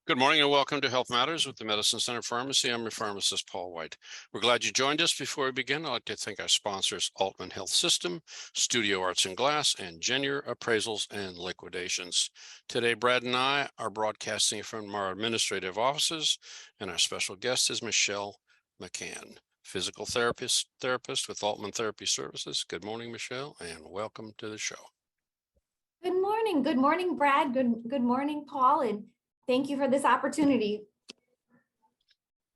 Good morning and welcome to Health Matters with the Medicine Center Pharmacy. I'm your pharmacist, Paul White. We're glad you joined us. Before we begin, I'd like to thank our sponsors, Aultman Health System, Studio Arts and Glass, and Genier Appraisals and Liquidations. Today, Brad and I are broadcasting from our administrative offices, and our special guest is Michelle McCann, physical therapist with Aultman Therapy Services. Good morning, Michelle, and welcome to the show. Good morning. Good morning, Brad. Good morning, Paul, and thank you for this opportunity.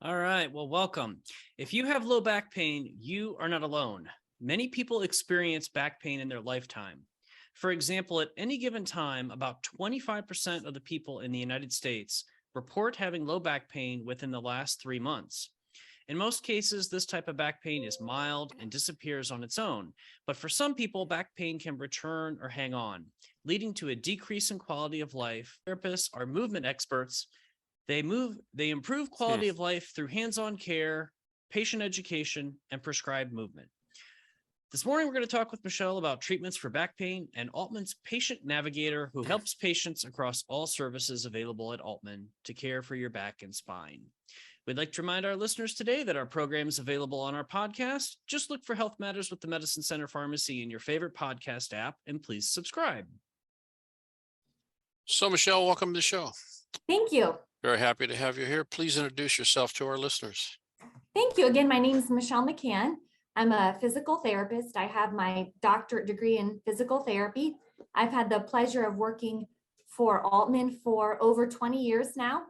All right, well, welcome. If you have low back pain, you are not alone. Many people experience back pain in their lifetime. For example, at any given time, about 25% of the people in the United States report having low back pain within the last 3 months. In most cases, this type of back pain is mild and disappears on its own. But for some people, back pain can return or hang on, leading to a decrease in quality of life. Therapists are movement experts. They improve quality of life through hands-on care, patient education, and prescribed movement. This morning, we're going to talk with Michelle about treatments for back pain and Aultman's patient navigator, who helps patients across all services available at Aultman to care for your back and spine. We'd like to remind our listeners today that our program is available on our podcast. Just look for Health Matters with the Medicine Center Pharmacy in your favorite podcast app, and please subscribe. So, Michelle, welcome to the show. Thank you. Very happy to have you here. Please introduce yourself to our listeners. Thank you. Again, my name is Michelle McCann. I'm a physical therapist. I have my doctorate degree in physical therapy. I've had the pleasure of working for Aultman for over 20 years now.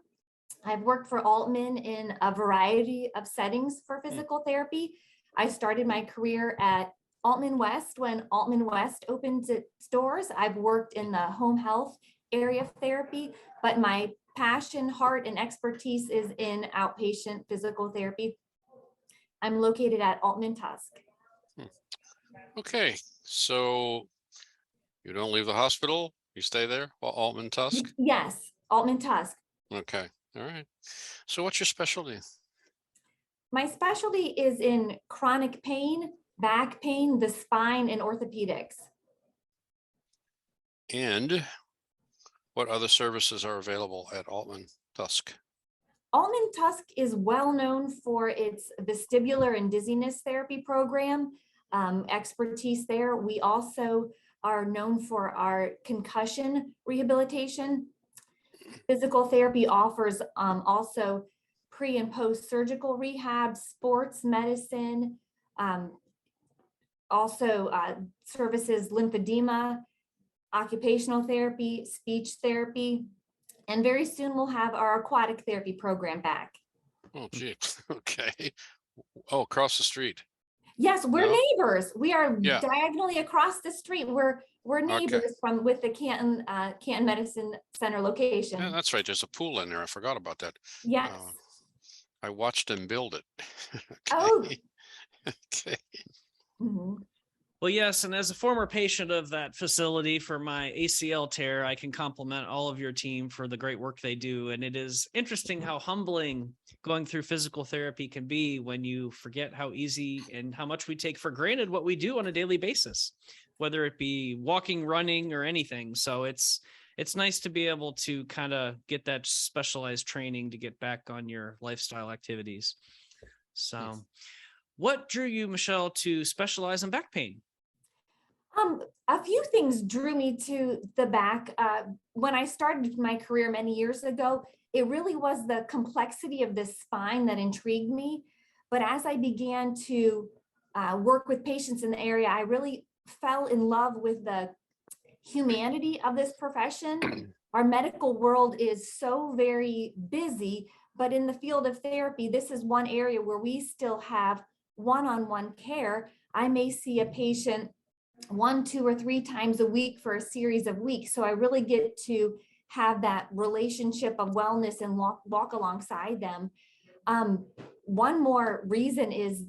I've worked for Aultman in a variety of settings for physical therapy. I started my career at Aultman West when Aultman West opened its doors. I've worked in the home health area of therapy, but my passion, heart, and expertise is in outpatient physical therapy. I'm located at Aultman Tusk. Okay, so you don't leave the hospital, you stay there, Aultman Tusk? Yes, Aultman Tusk. Okay, all right. So what's your specialty? My specialty is in chronic pain, back pain, the spine, and orthopedics. And what other services are available at Aultman Tusk? Aultman Tusk is well known for its vestibular and dizziness therapy program, expertise there. We also are known for our concussion rehabilitation. Physical therapy offers also pre and post surgical rehab, sports medicine, also services lymphedema, occupational therapy, speech therapy, and very soon we'll have our aquatic therapy program back. Oh, gee. Okay. Oh, across the street. Yes, we're neighbors. We are Yeah. diagonally across the street. We're neighbors with the Canton Medicine Center location. Yeah, that's right. There's a pool in there. I forgot about that. Yes. I watched them build it. Okay. Oh. Okay. Mm-hmm. Well, yes, and as a former patient of that facility for my ACL tear, I can compliment all of your team for the great work they do. And it is interesting how humbling going through physical therapy can be when you forget how easy and how much we take for granted what we do on a daily basis, whether it be walking, running, or anything. So it's nice to be able to kind of get that specialized training to get back on your lifestyle activities. So what drew you, Michelle, to specialize in back pain? A few things drew me to the back. When I started my career many years ago, it really was the complexity of the spine that intrigued me. But as I began to work with patients in the area, I really fell in love with the humanity of this profession. Our medical world is so very busy, but in the field of therapy, this is one area where we still have one-on-one care. I may see a patient 1, 2, or 3 times a week for a series of weeks. So I really get to have that relationship of wellness and walk alongside them. One more reason is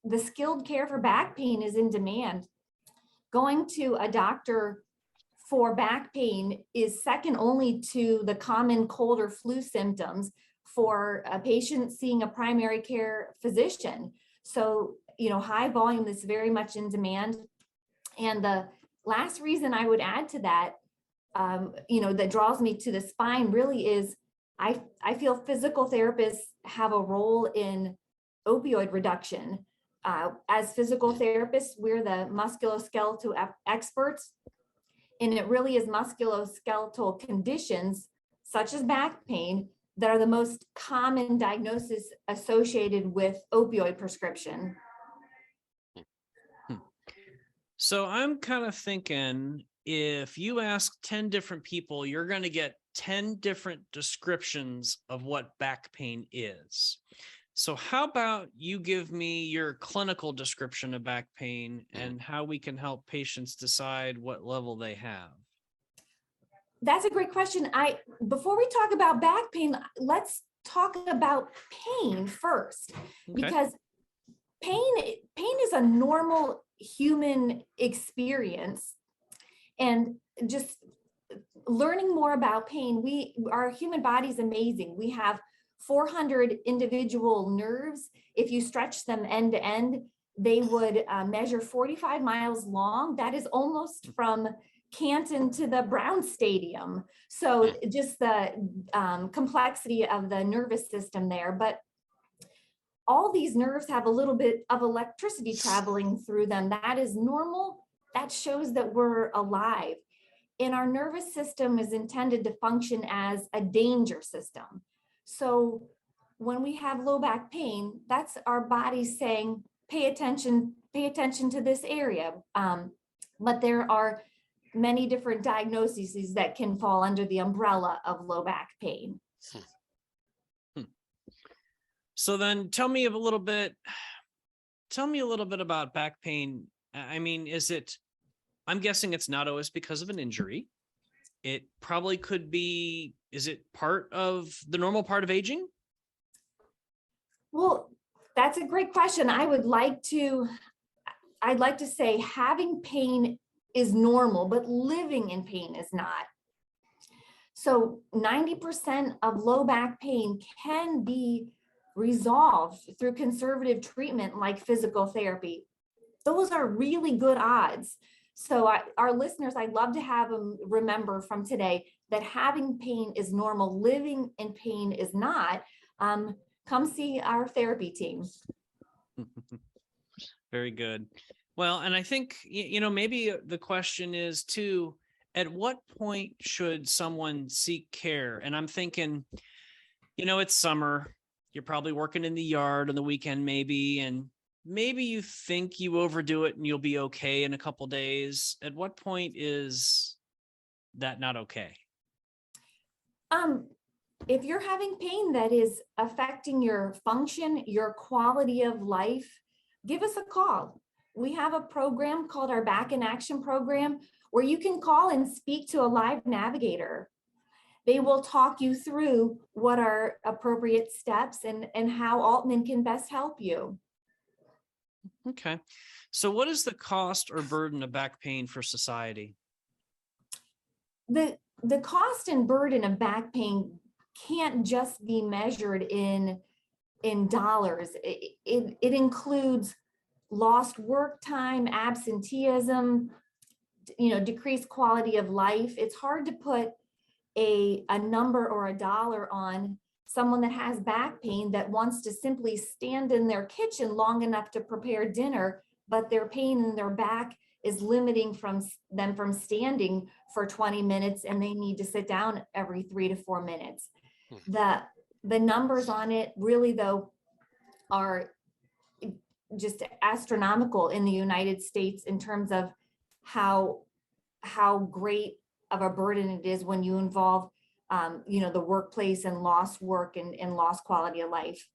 the skilled care for back pain is in demand. Going to a doctor for back pain is second only to the common cold or flu symptoms for a patient seeing a primary care physician. So, high volume is very much in demand. And the last reason I would add to that, that draws me to the spine really is I feel physical therapists have a role in opioid reduction. As physical therapists, we're the musculoskeletal experts, and it really is musculoskeletal conditions such as back pain that are the most common diagnosis associated with opioid prescription. So I'm kind of thinking if you ask 10 different people, you're going to get 10 different descriptions of what back pain is. So how about you give me your clinical description of back pain and how we can help patients decide what level they have? That's a great question. Before we talk about back pain, let's talk about pain first, because pain is a normal human experience. And just learning more about pain, our human body is amazing. We have 400 individual nerves. If you stretch them end to end, they would measure 45 miles long. That is almost from Canton to the Brown Stadium. So just the complexity of the nervous system there. But all these nerves have a little bit of electricity traveling through them. That is normal. That shows that we're alive. And our nervous system is intended to function as a danger system. So when we have low back pain, that's our body saying, pay attention to this area. But there are many different diagnoses that can fall under the umbrella of low back pain. So then tell me a little bit about back pain. I mean, I'm guessing it's not always because of an injury. It probably could be, is it part of the normal part of aging? Well, that's a great question. I'd like to say having pain is normal, but living in pain is not. So 90% of low back pain can be resolved through conservative treatment like physical therapy. Those are really good odds. So our listeners, I'd love to have them remember from today that having pain is normal, living in pain is not. Come see our therapy team. Very good. Well, and I think, maybe the question is too, at what point should someone seek care? And I'm thinking, it's summer, you're probably working in the yard on the weekend maybe, and maybe you think you overdo it and you'll be okay in a couple days. At what point is that not okay? If you're having pain that is affecting your function, your quality of life, give us a call. We have a program called our Back in Action program where you can call and speak to a live navigator. They will talk you through what are appropriate steps and how Aultman can best help you. Okay. So what is the cost or burden of back pain for society? The cost and burden of back pain can't just be measured in dollars. It includes lost work time, absenteeism, decreased quality of life. It's hard to put a number or a dollar on someone that has back pain that wants to simply stand in their kitchen long enough to prepare dinner, but their pain in their back is limiting them from standing for 20 minutes and they need to sit down every 3 to 4 minutes. The numbers on it really, though, are just astronomical in the United States in terms of how great of a burden it is when you involve the workplace and lost work and lost quality of life.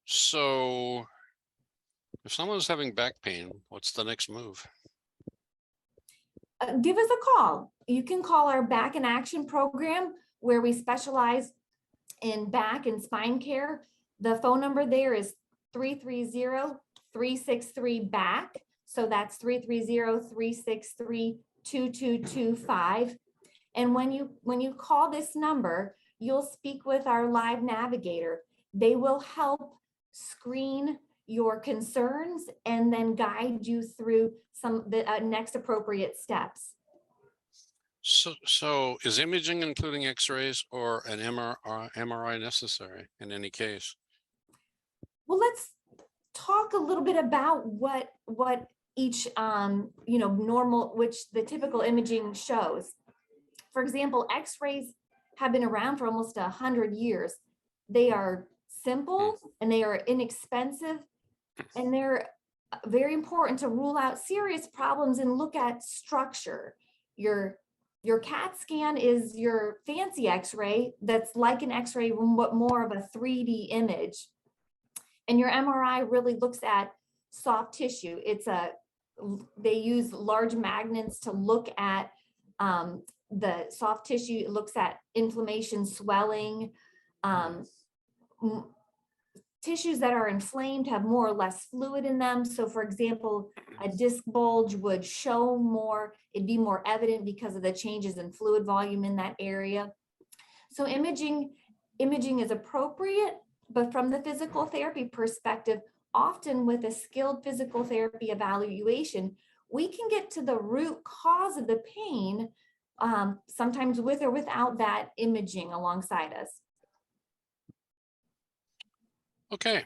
So if someone's having back pain, what's the next move? Give us a call. You can call our Back in Action program where we specialize in back and spine care. The phone number there is 330-363-BACK. So that's 330-363-2225. And when you call this number, you'll speak with our live navigator. They will help screen your concerns and then guide you through the next appropriate steps. So is imaging including X-rays or an MRI necessary in any case? Well, let's talk a little bit about what each normal, which the typical imaging shows. For example, X-rays have been around for almost 100 years. They are simple and they are inexpensive, and they're very important to rule out serious problems and look at structure. Your CAT scan is your fancy X-ray that's like an X-ray, but more of a 3D image. And your MRI really looks at soft tissue. They use large magnets to look at the soft tissue. It looks at inflammation, swelling. Tissues that are inflamed have more or less fluid in them. So for example, a disc bulge would show more, it'd be more evident because of the changes in fluid volume in that area. So imaging is appropriate, but from the physical therapy perspective, often with a skilled physical therapy evaluation, we can get to the root cause of the pain, sometimes with or without that imaging alongside us. Okay,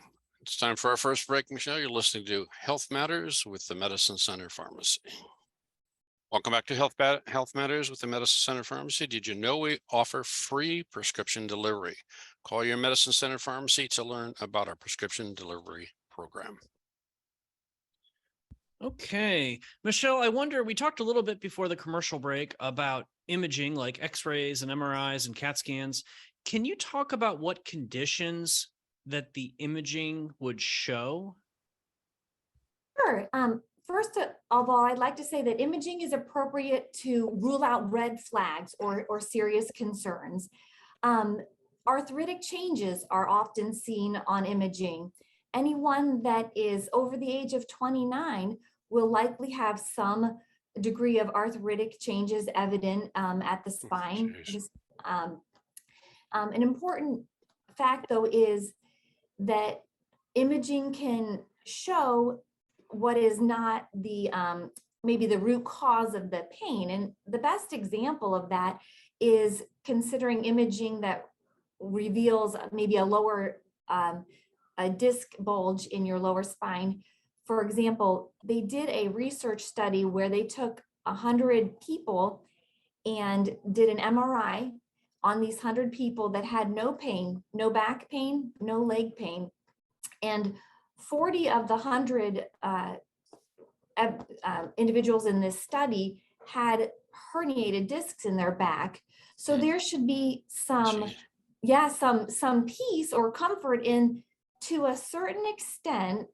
It's time for our first break, Michelle. You're listening to Health Matters with the Medicine Center Pharmacy. Welcome back to Health Matters with the Medicine Center Pharmacy. Did you know we offer free prescription delivery? Call your Medicine Center Pharmacy to learn about our prescription delivery program. Okay, Michelle, I wonder, we talked a little bit before the commercial break about imaging like X-rays and MRIs and CAT scans. Can you talk about what conditions that the imaging would show? Sure. First of all, I'd like to say that imaging is appropriate to rule out red flags or serious concerns. Arthritic changes are often seen on imaging. Anyone that is over the age of 29 will likely have some degree of arthritic changes evident at the spine. An important fact, though, is that imaging can show what is not the maybe the root cause of the pain. And the best example of that is considering imaging that reveals maybe a disc bulge in your lower spine. For example, they did a research study where they took 100 people and did an MRI on these 100 people that had no pain, no back pain, no leg pain. And 40 of the 100 individuals in this study had herniated discs in their back. So there should be some peace or comfort in, to a certain extent,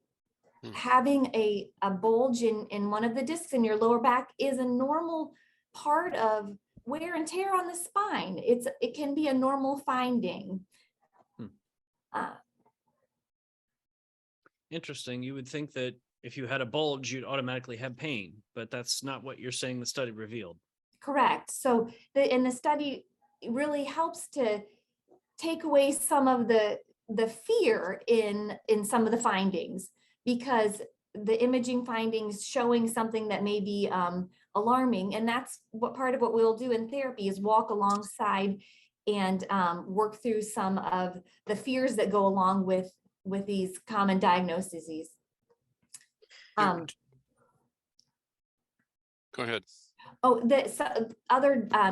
having a bulge in one of the discs in your lower back is a normal part of wear and tear on the spine. It can be a normal finding. Interesting. You would think that if you had a bulge, you'd automatically have pain, but that's not what you're saying the study revealed. Correct. So the study really helps to take away some of the fear in some of the findings, because the imaging findings showing something that may be alarming. And that's what part of what we'll do in therapy is walk alongside and work through some of the fears that go along with these common diagnoses. Go ahead.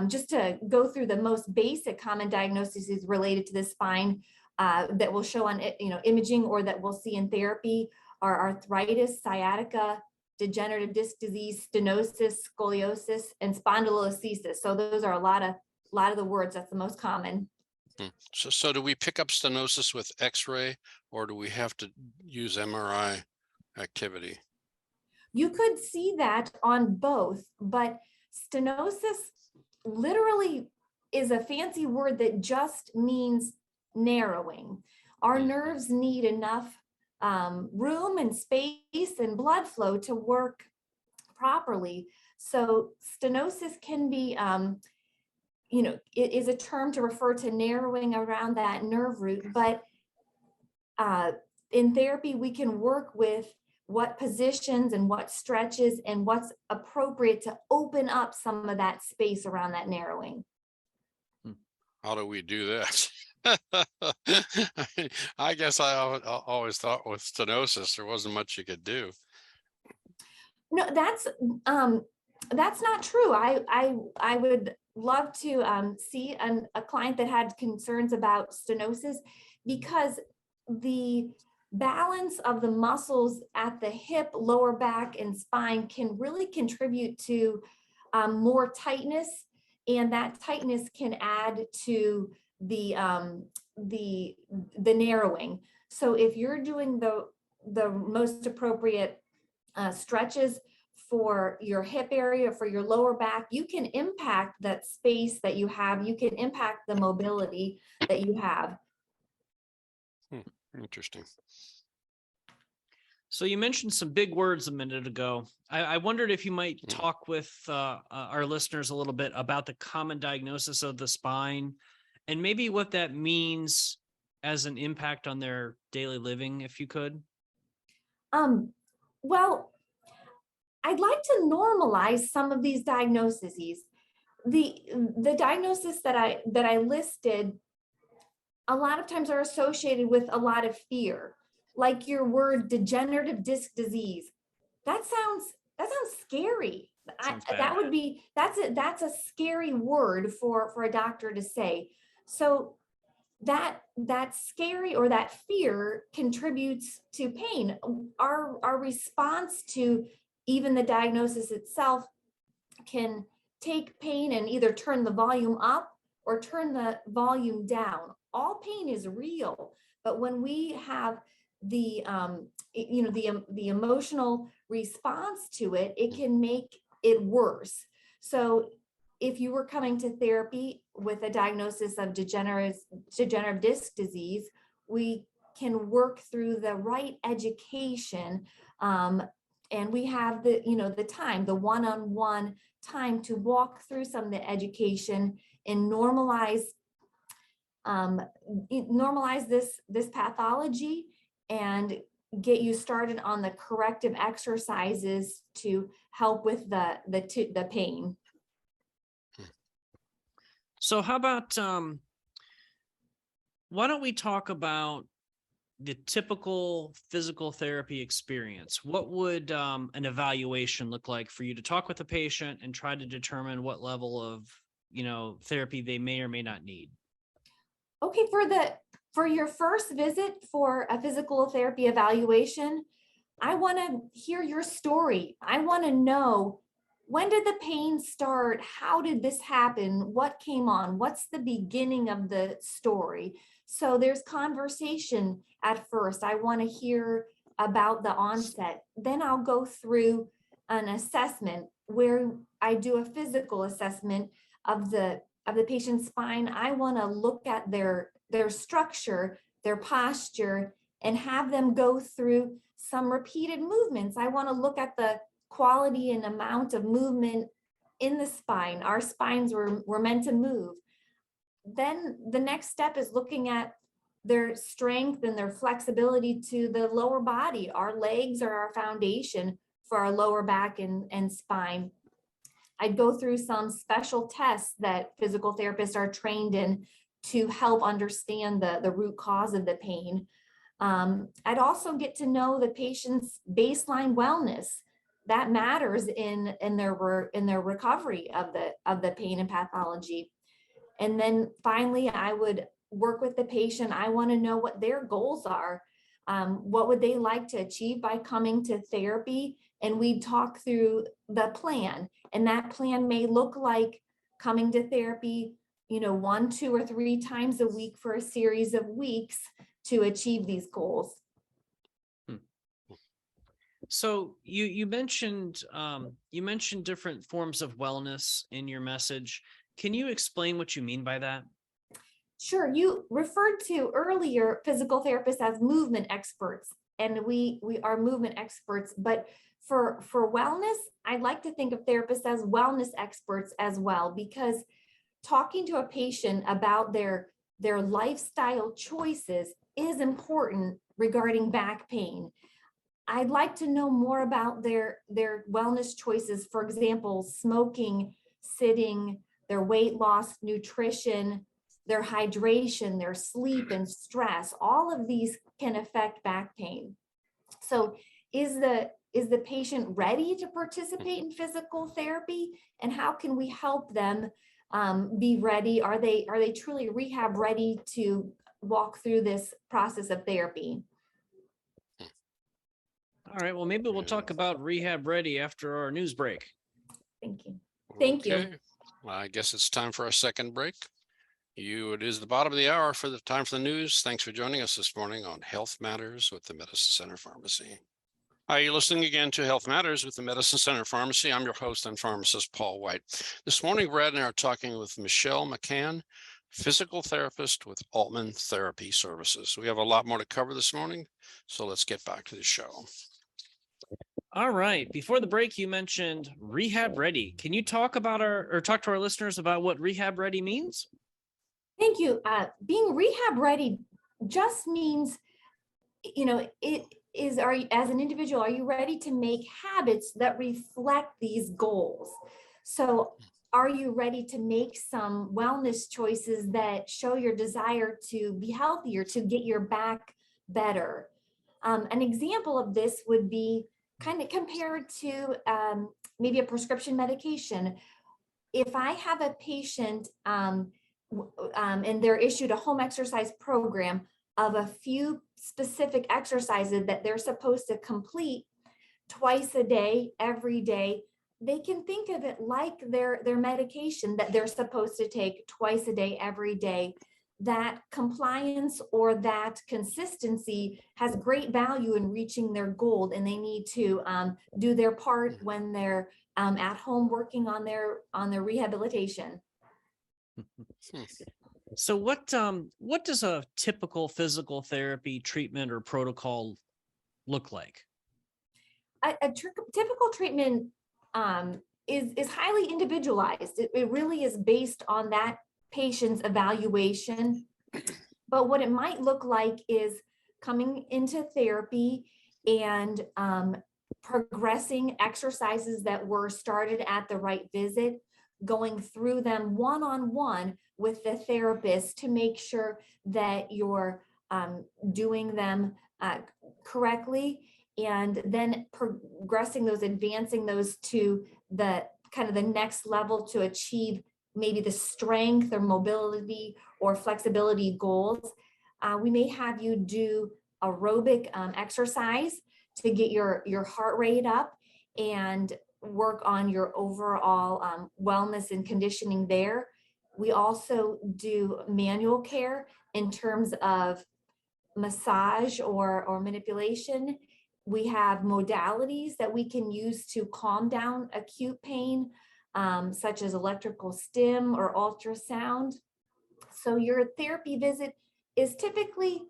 Just to go through the most basic common diagnoses related to the spine that we'll show on imaging or that we'll see in therapy are arthritis, sciatica, degenerative disc disease, stenosis, scoliosis, and spondylolisthesis. So those are a lot of the words. That's the most common. So do we pick up stenosis with X-ray, or do we have to use MRI activity? You could see that on both, but stenosis literally is a fancy word that just means narrowing. Our nerves need enough room and space and blood flow to work properly. So stenosis can be, it is a term to refer to narrowing around that nerve root, but in therapy, we can work with what positions and what stretches and what's appropriate to open up some of that space around that narrowing. How do we do that? I guess always thought with stenosis, there wasn't much you could do. No, that's not true. I would love to see a client that had concerns about stenosis, because the balance of the muscles at the hip, lower back, and spine can really contribute to more tightness, and that tightness can add to the narrowing. So if you're doing the most appropriate stretches for your hip area, for your lower back, you can impact that space that you have. You can impact the mobility that you have. Interesting. So you mentioned some big words a minute ago. I wondered if you might talk with our listeners a little bit about the common diagnosis of the spine and maybe what that means as an impact on their daily living, if you could. Well, I'd like to normalize some of these diagnoses. The diagnosis that I listed a lot of times are associated with a lot of fear, like your word degenerative disc disease. That sounds scary. That's a scary word for a doctor to say. So that scary or that fear contributes to pain. Our response to even the diagnosis itself can take pain and either turn the volume up or turn the volume down. All pain is real, but when we have the emotional response to it, it can make it worse. So if you were coming to therapy with a diagnosis of degenerative disc disease, we can work through the right education, and we have the time, the one-on-one time to walk through some of the education and normalize this pathology and get you started on the corrective exercises to help with the pain. So how about why don't we talk about the typical physical therapy experience? What would an evaluation look like for you to talk with a patient and try to determine what level of therapy they may or may not need? Okay, for your first visit for a physical therapy evaluation, I want to hear your story. I want to know, when did the pain start? How did this happen? What came on? What's the beginning of the story? So there's conversation at first. I want to hear about the onset. Then I'll go through an assessment where I do a physical assessment of the patient's spine. I want to look at their structure, their posture, and have them go through some repeated movements. I want to look at the quality and amount of movement in the spine. Our spines were meant to move. Then the next step is looking at their strength and their flexibility to the lower body. Our legs are our foundation for our lower back and spine. I'd go through some special tests that physical therapists are trained in to help understand the root cause of the pain. I'd also get to know the patient's baseline wellness. That matters in their recovery of the pain and pathology. And then finally, I would work with the patient. I want to know what their goals are. What would they like to achieve by coming to therapy? And we'd talk through the plan. And that plan may look like coming to therapy, 1, 2, or 3 times a week for a series of weeks to achieve these goals. So you mentioned different forms of wellness in your message. Can you explain what you mean by that? Sure. You referred to earlier physical therapists as movement experts, and we are movement experts, but for wellness, I'd like to think of therapists as wellness experts as well, because talking to a patient about their lifestyle choices is important regarding back pain. I'd like to know more about their wellness choices. For example, smoking, sitting, their weight loss, nutrition, their hydration, their sleep and stress. All of these can affect back pain. So is the patient ready to participate in physical therapy? And how can we help them be ready? Are they truly rehab ready to walk through this process of therapy? All right. Well, maybe we'll talk about rehab ready after our news break. Thank you. Thank you. Okay. Well, I guess it's time for our second break. It is the bottom of the hour for the time for the news. Thanks for joining us this morning on Health Matters with the Medicine Center Pharmacy. Hi, you're listening again to Health Matters with the Medicine Center Pharmacy. I'm your host and pharmacist, Paul White. This morning, Brad and I are talking with Michelle McCann, physical therapist with Aultman Therapy Services. We have a lot more to cover this morning, so let's get back to the show. All right. Before the break, you mentioned rehab ready. Can you talk about talk to our listeners about what rehab ready means? Thank you. Being rehab ready just means, it is, as an individual, are you ready to make habits that reflect these goals? So are you ready to make some wellness choices that show your desire to be healthier, to get your back better? An example of this would be kind of compared to maybe a prescription medication. If I have a patient and they're issued a home exercise program of a few specific exercises that they're supposed to complete twice a day, every day, they can think of it like their medication that they're supposed to take twice a day, every day. That compliance or that consistency has great value in reaching their goal, and they need to do their part when they're at home working on their rehabilitation. So what does a typical physical therapy treatment or protocol look like? A typical treatment is highly individualized. It really is based on that patient's evaluation. But what it might look like is coming into therapy and progressing exercises that were started at the right visit, going through them one-on-one with the therapist to make sure that you're doing them correctly, and then progressing those, advancing those to the kind of the next level to achieve maybe the strength or mobility or flexibility goals. We may have you do aerobic exercise to get your heart rate up and work on your overall wellness and conditioning there. We also do manual care in terms of massage or manipulation. We have modalities that we can use to calm down acute pain, such as electrical stim or ultrasound. So your therapy visit is typically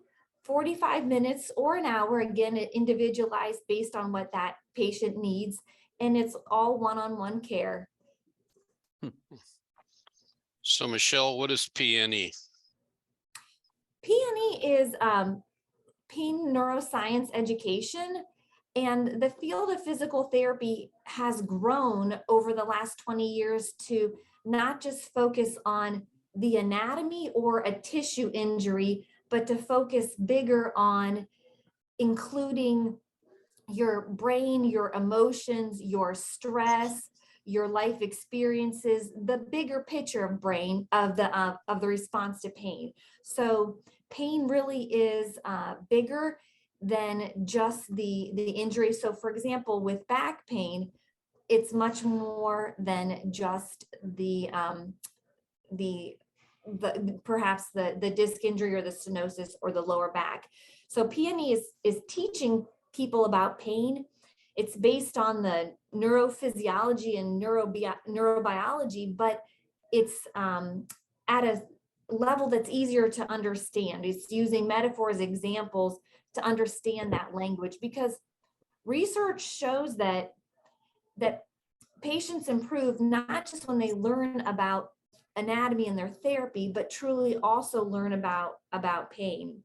45 minutes or an hour, again, individualized based on what that patient needs, and it's all one-on-one care. So Michelle, what is PNE? PNE is pain neuroscience education, and the field of physical therapy has grown over the last 20 years to not just focus on the anatomy or a tissue injury, but to focus bigger on including your brain, your emotions, your stress, your life experiences, the bigger picture of brain of the response to pain. So pain really is bigger than just the injury. So for example, with back pain, it's much more than just the perhaps the disc injury or the stenosis or the lower back. So PNE is teaching people about pain. It's based on the neurophysiology and neurobiology, but it's at a level that's easier to understand. It's using metaphors, examples to understand that language, because research shows that patients improve not just when they learn about anatomy and their therapy, but truly also learn about pain.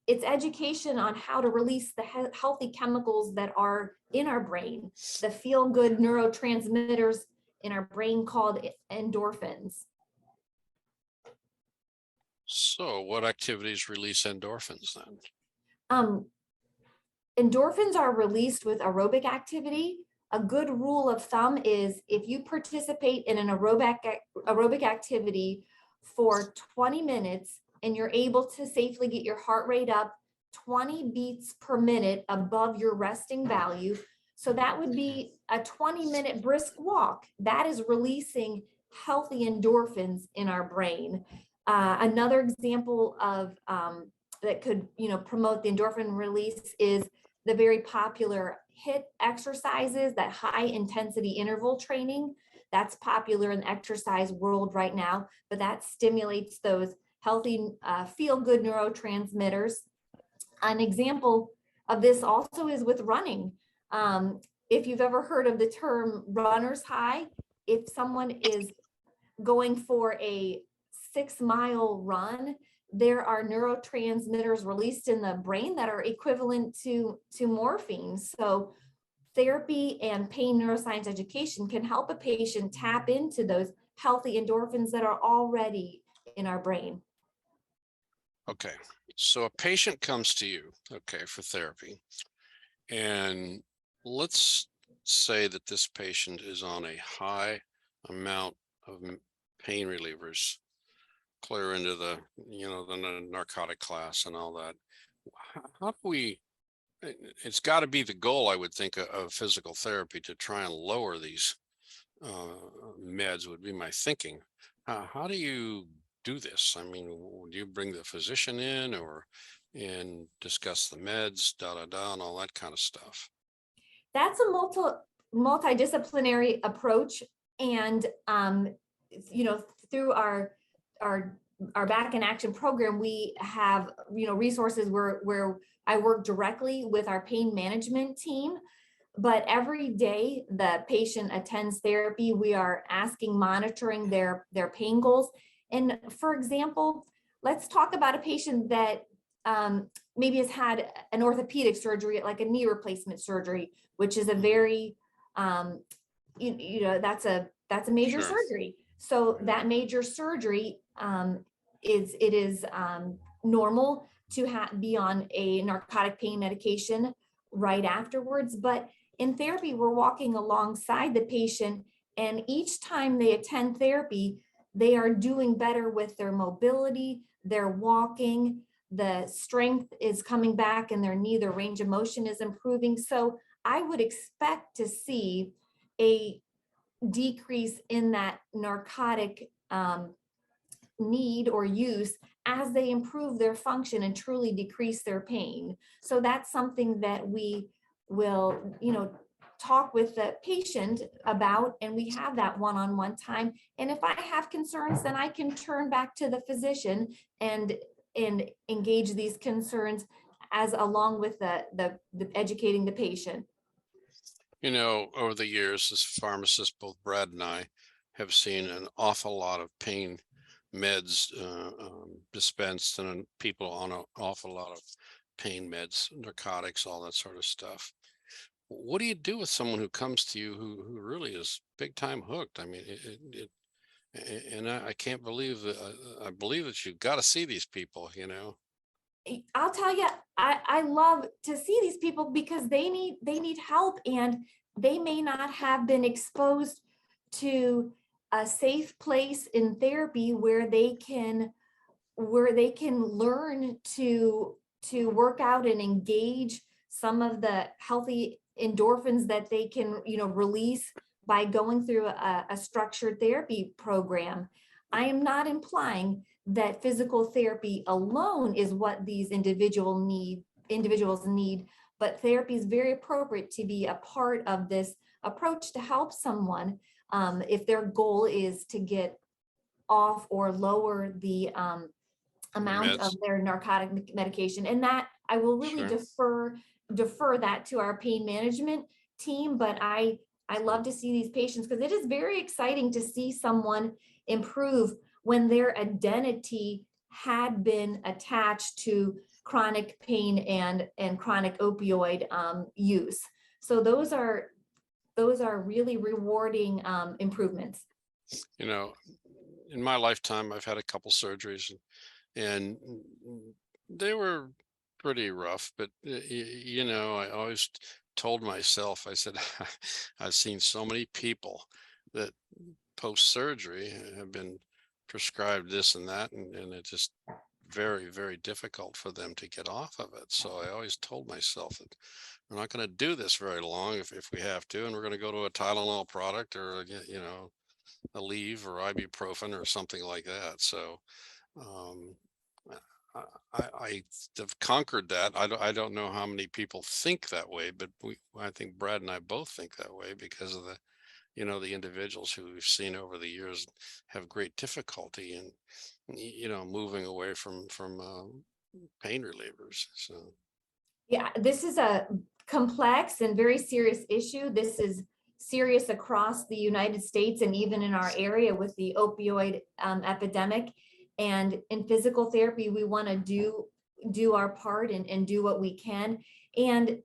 it's education on how to release the healthy chemicals that are in our brain, the feel-good neurotransmitters in our brain called endorphins. So what activities release endorphins then? Endorphins are released with aerobic activity. A good rule of thumb is if you participate in an aerobic activity for 20 minutes and you're able to safely get your heart rate up 20 beats per minute above your resting value. So that would be a 20-minute brisk walk. That is releasing healthy endorphins in our brain. Another example of that could, promote the endorphin release is the very popular HIIT exercises, that high intensity interval training. That's popular in the exercise world right now, but that stimulates those healthy feel-good neurotransmitters. An example of this also is with running. If you've ever heard of the term runner's high, if someone is going for a 6-mile run, there are neurotransmitters released in the brain that are equivalent to morphine. So therapy and pain neuroscience education can help a patient tap into those healthy endorphins that are already in our brain. Okay, so a patient comes to you, okay, for therapy, and let's say that this patient is on a high amount of pain relievers, clear into the, the narcotic class and all that. How do we, it's got to be the goal, I would think, of physical therapy to try and lower these meds would be my thinking. How do you do this? I mean, do you bring the physician in and discuss the meds, and all that kind of stuff? That's a multidisciplinary approach. And, through our Back in Action program, we have, resources where I work directly with our pain management team. But every day the patient attends therapy, we are monitoring their pain goals. And for example, let's talk about a patient that maybe has had an orthopedic surgery, like a knee replacement surgery, which is a very, that's a major Sure. surgery. So that major surgery is normal to be on a narcotic pain medication right afterwards. But in therapy, we're walking alongside the patient, and each time they attend therapy, they are doing better with their mobility, their walking, the strength is coming back in their knee, their range of motion is improving. So I would expect to see a decrease in that narcotic need or use as they improve their function and truly decrease their pain. So that's something that we will, talk with the patient about, and we have that one-on-one time. And if I have concerns, then I can turn back to the physician and engage these concerns as along with the educating the patient. Over the years, as pharmacists, both Brad and I have seen an awful lot of pain meds dispensed, and people on an awful lot of pain meds, narcotics, all that sort of stuff. What do you do with someone who comes to you who really is big time hooked? I mean, and I can't believe that I believe that you've got to see these people, I'll tell you, I love to see these people because they need help, and they may not have been exposed to a safe place in therapy where they can learn to work out and engage some of the healthy endorphins that they can release by going through a structured therapy program. I am not implying that physical therapy alone is what these individuals need, but therapy is very appropriate to be a part of this approach to help someone if their goal is to get off or lower the amount of their narcotic medication. And that I will really defer that to our pain management team. But I love to see these patients because it is very exciting to see someone improve when their identity had been attached to chronic pain and chronic opioid use. So those are really rewarding improvements. You know, in my lifetime, I've had a couple surgeries, and they were pretty rough, but you know, I always told myself, I said, I've seen so many people that post-surgery have been prescribed this and that, and it's just very, very difficult for them to get off of it. So I always told myself that we're not going to do this very long if we have to, and we're going to go to a Tylenol product or you know, a Aleve or ibuprofen or something like that. So um, I have conquered that. I don't know how many people think that way, but I think Brad and I both think that way because of the, you know, the individuals who we've seen over the years have great difficulty in, you know, moving away from pain relievers. So Yeah, this is a complex and very serious issue. This is serious across the United States and even in our area with the opioid epidemic. And in physical therapy, we want to do our part and do what we can. And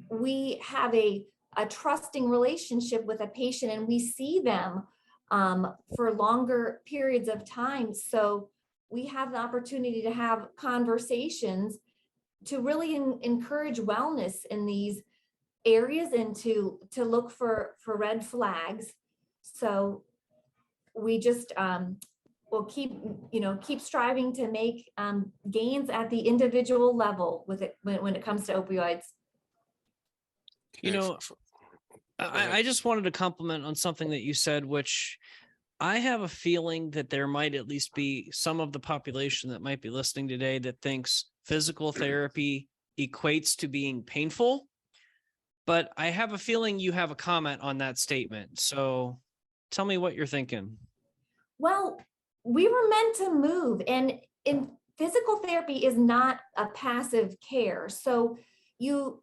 we have a trusting relationship with a patient, and we see them for longer periods of time. So we have the opportunity to have conversations to really encourage wellness in these areas and to look for red flags. So we just will keep striving to make gains at the individual level with it when it comes to opioids. You know, I just wanted to comment on something that you said, which I have a feeling that there might at least be some of the population that might be listening today that thinks physical therapy equates to being painful. But I have a feeling you have a comment on that statement. So tell me what you're thinking. Well, we were meant to move, and in physical therapy is not a passive care. So you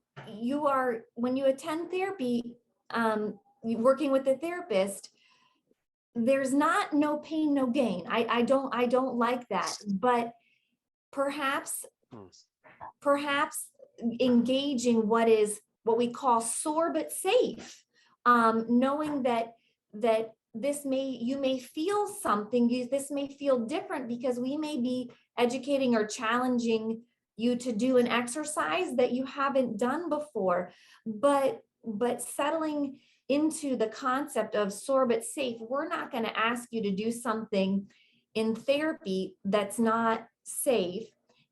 are, when you attend therapy, working with a therapist, there's no pain, no gain. I don't like that, but perhaps engaging what we call sore but safe, knowing that you may feel something, this may feel different because we may be educating or challenging you to do an exercise that you haven't done before, but settling into the concept of sore but safe. We're not going to ask you to do something in therapy that's not safe,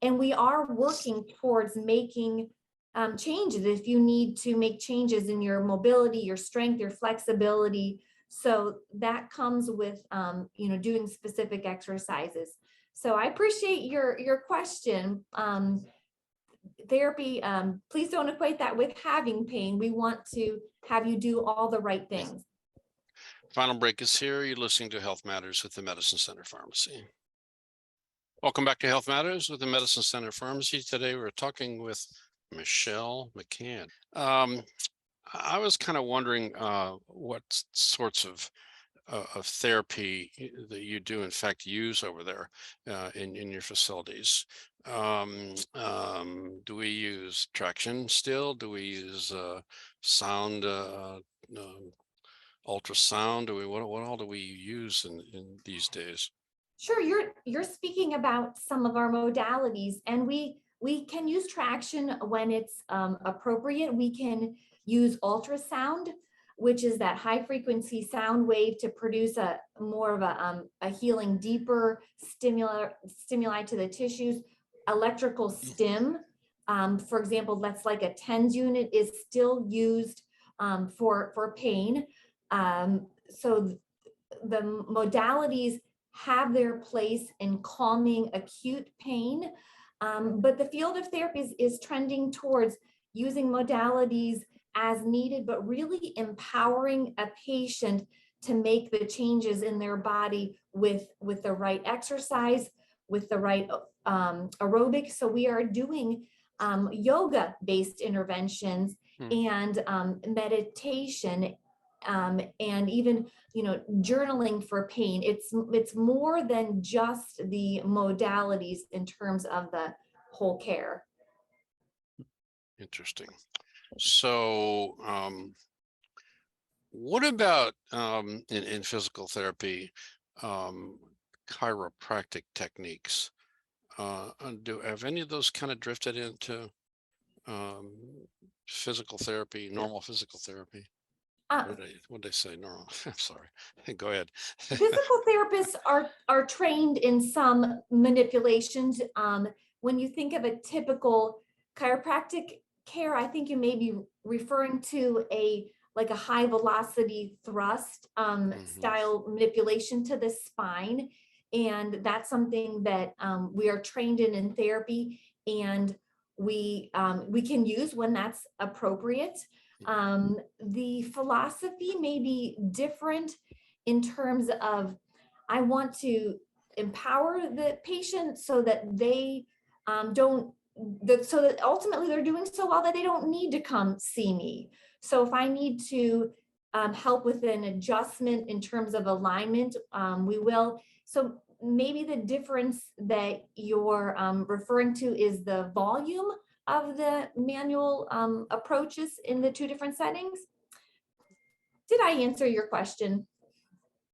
and we are working towards making changes if you need to make changes in your mobility, your strength, your flexibility. So that comes with doing specific exercises. So I appreciate your question. Therapy, please don't equate that with having pain. We want to have you do all the right things. Final break is here. You're listening to Health Matters with the Medicine Center Pharmacy. Welcome back to Health Matters with the Medicine Center Pharmacy. Today we're talking with Michelle McCann. I was kind of wondering what sorts of therapy that you do in fact use over there in your facilities. Do we use traction still? Do we use sound, ultrasound? What all do we use in these days? Sure, you're speaking about some of our modalities, and we can use traction when it's appropriate. We can use ultrasound, which is that high frequency sound wave to produce more of a healing, deeper stimuli to the tissues. Electrical stim, for example, that's like a TENS unit, is still used for pain. So the modalities have their place in calming acute pain, but the field of therapy is trending towards using modalities as needed, but really empowering a patient to make the changes in their body with the right exercise, with the right aerobic. So we are doing yoga-based interventions and meditation, and even journaling for pain. It's more than just the modalities in terms of the whole care. Interesting. So, what about in physical therapy, um, chiropractic techniques? Do have any of those kind of drifted into um, physical therapy, normal physical therapy? Uh, What did I say? Normal. I'm sorry. Go ahead. Physical therapists are trained in some manipulations. When you think of a typical chiropractic care, I think you may be referring to a like a high velocity thrust Mhm. style manipulation to the spine, and that's something that we are trained in therapy, and we can use when that's appropriate. The philosophy may be different in terms of I want to empower the patient so that they don't so that ultimately they're doing so well that they don't need to come see me. So if I need to help with an adjustment in terms of alignment, we will. So maybe the difference that you're referring to is the volume of the manual approaches in the two different settings. Did I answer your question?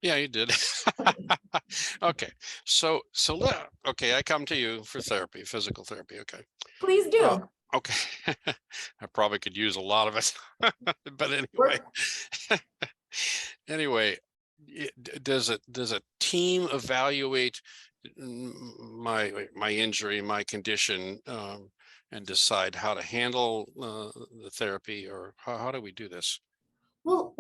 Yeah, you did. Okay. Okay, I come to you for therapy, physical therapy. Okay. Please Uh, do. okay. I probably could use a lot of it, but anyway. We're Anyway, does a team evaluate my injury, my condition, and decide how to handle the therapy, or how do we do this? Well,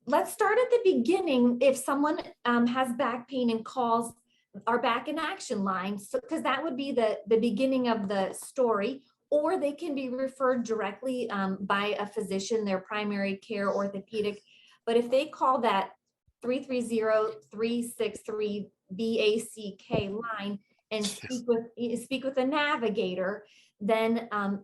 let's start at the beginning. If someone has back pain and calls our back in action line, so because that would be the beginning of the story, or they can be referred directly by a physician, their primary care orthopedic. But if they call that 330-363 BACK line and speak with a navigator, then and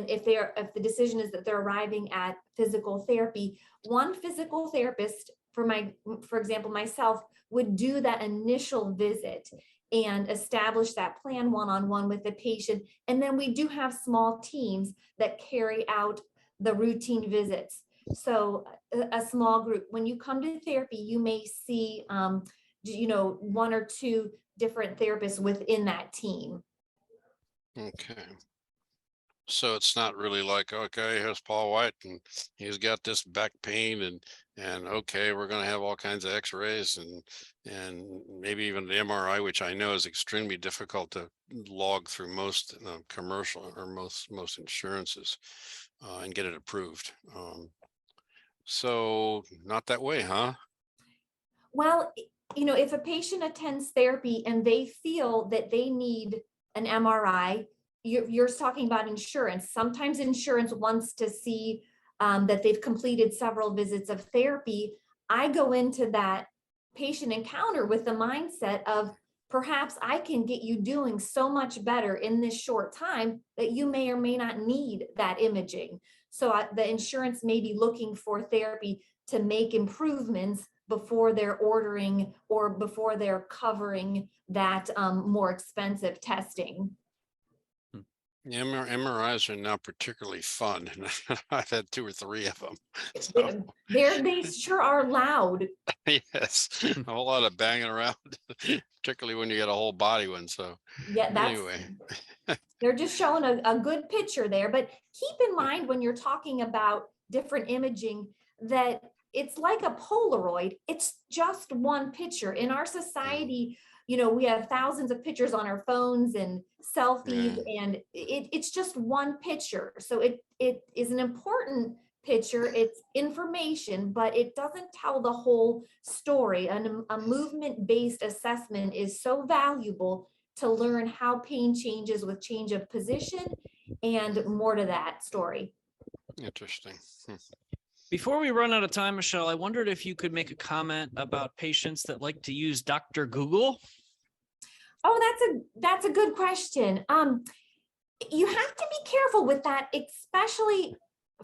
if the decision is that they're arriving at physical therapy, one physical therapist for example, myself would do that initial visit and establish that plan one-on-one with the patient. And then we do have small teams that carry out the routine visits. So a small group, when you come to therapy, you may see, one or two different therapists within that team. Okay. So it's not really like, okay, here's Paul White and he's got this back pain, and okay, we're going to have all kinds of x-rays and maybe even the MRI, which I know is extremely difficult to log through most commercial or most insurances and get it approved. So not that way, huh? Well, if a patient attends therapy and they feel that they need an MRI, you're talking about insurance. Sometimes insurance wants to see that they've completed several visits of therapy. I go into that patient encounter with the mindset of perhaps I can get you doing so much better in this short time that you may or may not need that imaging. So the insurance may be looking for therapy to make improvements before they're ordering or before they're covering that more expensive testing. The MRIs are not particularly fun. I've had two or three of them. So, They sure are loud. yes, a whole lot of banging around, particularly when you get a whole body one. So Yeah, anyway, they're just showing a good picture there. But keep in mind when you're talking about different imaging that it's like a Polaroid. It's just one picture. In our society, we have thousands of pictures on our phones and selfies, yeah, and it's just one picture. So it is an important picture. It's information, but it doesn't tell the whole story. And a movement-based assessment is so valuable to learn how pain changes with change of position and more to that story. interesting. Before we run out of time, Michelle, I wondered if you could make a comment about patients that like to use Dr. Google. Oh, that's a good question. You have to be careful with that, especially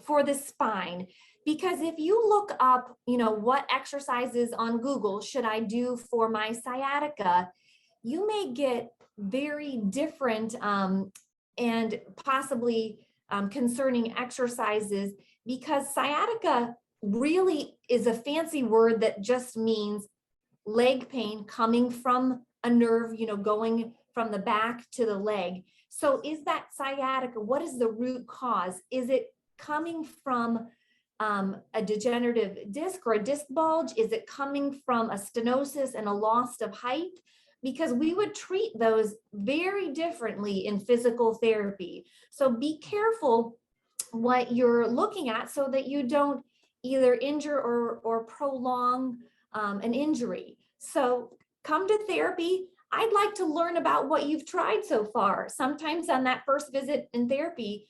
for the spine, because if you look up, what exercises on Google should I do for my sciatica, you may get very different and possibly concerning exercises, because sciatica really is a fancy word that just means leg pain coming from a nerve, going from the back to the leg. So is that sciatica? What is the root cause? Is it coming from a degenerative disc or a disc bulge? Is it coming from a stenosis and a loss of height? Because we would treat those very differently in physical therapy. So be careful what you're looking at so that you don't either injure or prolong an injury. So come to therapy. I'd like to learn about what you've tried so far. Sometimes on that first visit in therapy,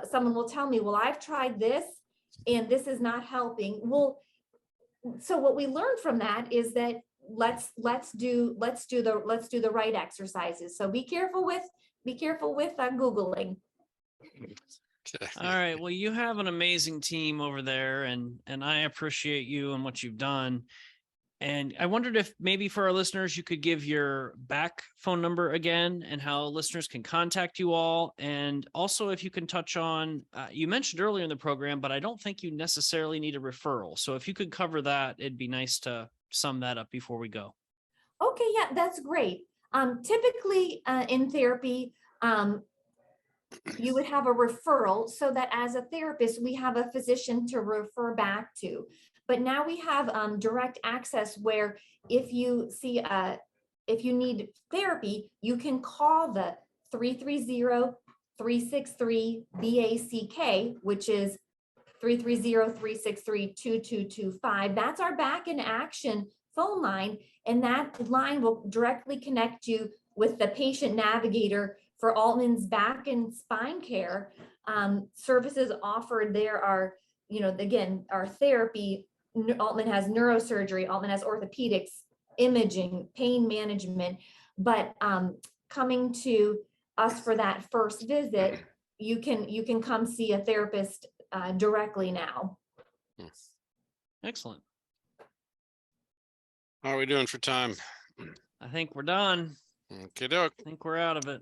someone will tell me, well, I've tried this and this is not helping. Well, so what we learned from that is that let's do the right exercises. So be careful with Googling. All right. Well, you have an amazing team over there, and I appreciate you and what you've done. And I wondered if maybe for our listeners, you could give your back phone number again and how listeners can contact you all. And also if you can touch on, you mentioned earlier in the program, but I don't think you necessarily need a referral. So if you could cover that, it'd be nice to sum that up before we go. Okay, yeah, that's great. Typically in therapy, you would have a referral so that as a therapist, we have a physician to refer back to. But now we have direct access where if you need therapy, you can call the 330-363-BACK, which is 330-363-2225. That's our Back in Action phone line. And that line will directly connect you with the patient navigator for Aultman's back and spine care. Services offered there are, again, our therapy. Aultman has neurosurgery, Aultman has orthopedics, imaging, pain management, but coming to us for that first visit, you can come see a therapist directly now. Excellent. How are we doing for time? I think we're done. Okay, doke. I think we're out of it.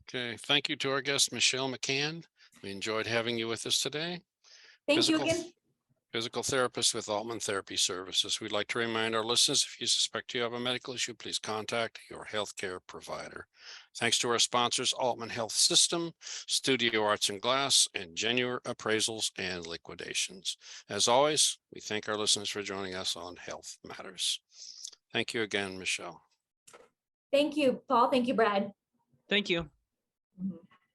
Okay, thank you to our guest, Michelle McCann. We enjoyed having you with us today. Thank you again. Physical therapist with Aultman Therapy Services. We'd like to remind our listeners, if you suspect you have a medical issue, please contact your healthcare provider. Thanks to our sponsors, Aultman Health System, Studio Arts and Glass, and Genuine Appraisals and Liquidations. As always, we thank our listeners for joining us on Health Matters. Thank you again, Michelle. Thank you, Paul. Thank you, Brad. Thank you. Mhm.